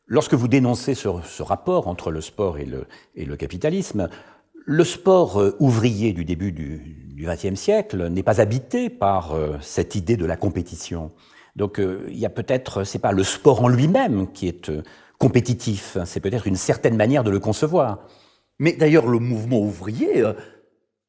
Lorsque vous dénoncez ce rapport entre le sport et le capitalisme, le sport ouvrier du début du XXe siècle n'est pas habité par cette idée de la compétition. Donc il y a peut-être, c'est pas le sport en lui-même qui est compétitif, c'est peut-être une certaine manière de le concevoir. Mais d'ailleurs, le mouvement ouvrier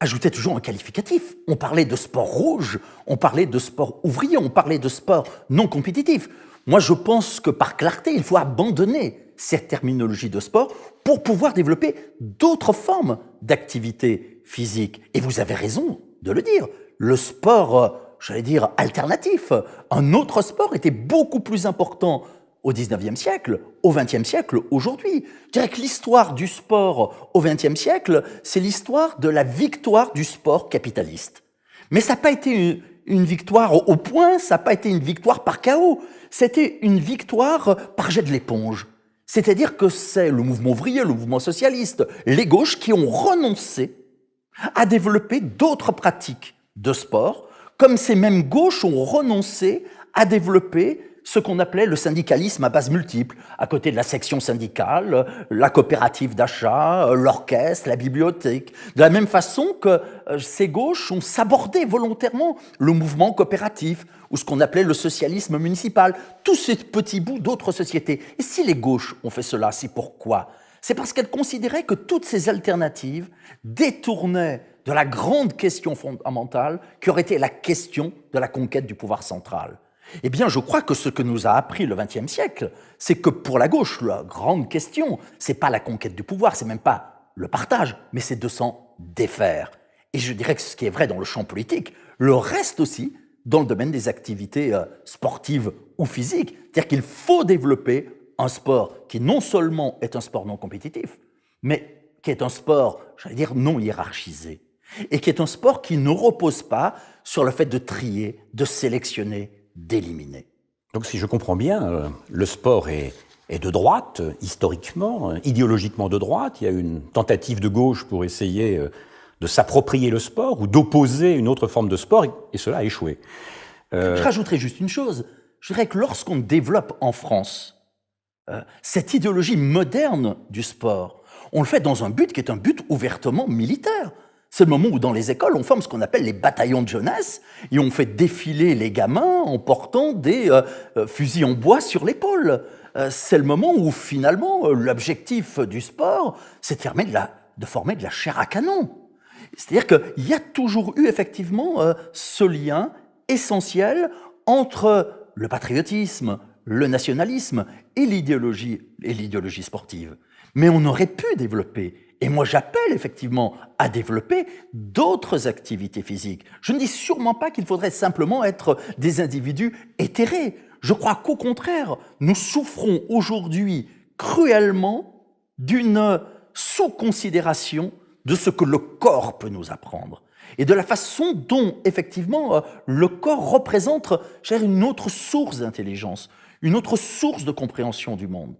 ajoutait toujours un qualificatif. On parlait de sport rouge, on parlait de sport ouvrier, on parlait de sport non compétitif. Moi, je pense que par clarté, il faut abandonner cette terminologie de sport pour pouvoir développer d'autres formes d'activité physique. Et vous avez raison de le dire. Le sport, j'allais dire, alternatif, un autre sport était beaucoup plus important au XIXe siècle, au XXe siècle, aujourd'hui. Je dirais que l'histoire du sport au XXe siècle, c'est l'histoire de la victoire du sport capitaliste. Mais ça n'a pas été une victoire au point, ça n'a pas été une victoire par chaos. C'était une victoire par jet de l'éponge. C'est-à-dire que c'est le mouvement ouvrier, le mouvement socialiste, les gauches qui ont renoncé à développer d'autres pratiques de sport, comme ces mêmes gauches ont renoncé à développer ce qu'on appelait le syndicalisme à base multiple, à côté de la section syndicale, la coopérative d'achat, l'orchestre, la bibliothèque. De la même façon que ces gauches ont sabordé volontairement le mouvement coopératif, ou ce qu'on appelait le socialisme municipal, tous ces petits bouts d'autres sociétés. Et si les gauches ont fait cela, c'est pourquoi ? C'est parce qu'elles considéraient que toutes ces alternatives détournaient de la grande question fondamentale qui aurait été la question de la conquête du pouvoir central. Eh bien, je crois que ce que nous a appris le XXe siècle, c'est que pour la gauche, la grande question, c'est pas la conquête du pouvoir, c'est même pas le partage, mais c'est de s'en défaire. Et je dirais que ce qui est vrai dans le champ politique, le reste aussi dans le domaine des activités sportives ou physiques. C'est-à-dire qu'il faut développer un sport qui non seulement est un sport non compétitif, mais qui est un sport, j'allais dire, non hiérarchisé. Et qui est un sport qui ne repose pas sur le fait de trier, de sélectionner, d'éliminer. Donc si je comprends bien, le sport est de droite, historiquement, idéologiquement de droite. Il y a une tentative de gauche pour essayer de s'approprier le sport ou d'opposer une autre forme de sport, et cela a échoué. Je rajouterais juste une chose. Je dirais que lorsqu'on développe en France cette idéologie moderne du sport, on le fait dans un but qui est un but ouvertement militaire. C'est le moment où dans les écoles, on forme ce qu'on appelle les bataillons de jeunesse et on fait défiler les gamins en portant des fusils en bois sur l'épaule. C'est le moment où finalement l'objectif du sport, c'est de former de la chair à canon. C'est-à-dire qu'il y a toujours eu effectivement ce lien essentiel entre le patriotisme, le nationalisme et l'idéologie sportive. Mais on aurait pu développer, et moi j'appelle effectivement à développer d'autres activités physiques. Je ne dis sûrement pas qu'il faudrait simplement être des individus éthérés. Je crois qu'au contraire, nous souffrons aujourd'hui cruellement d'une sous-considération de ce que le corps peut nous apprendre et de la façon dont, effectivement, le corps représente une autre source d'intelligence, une autre source de compréhension du monde.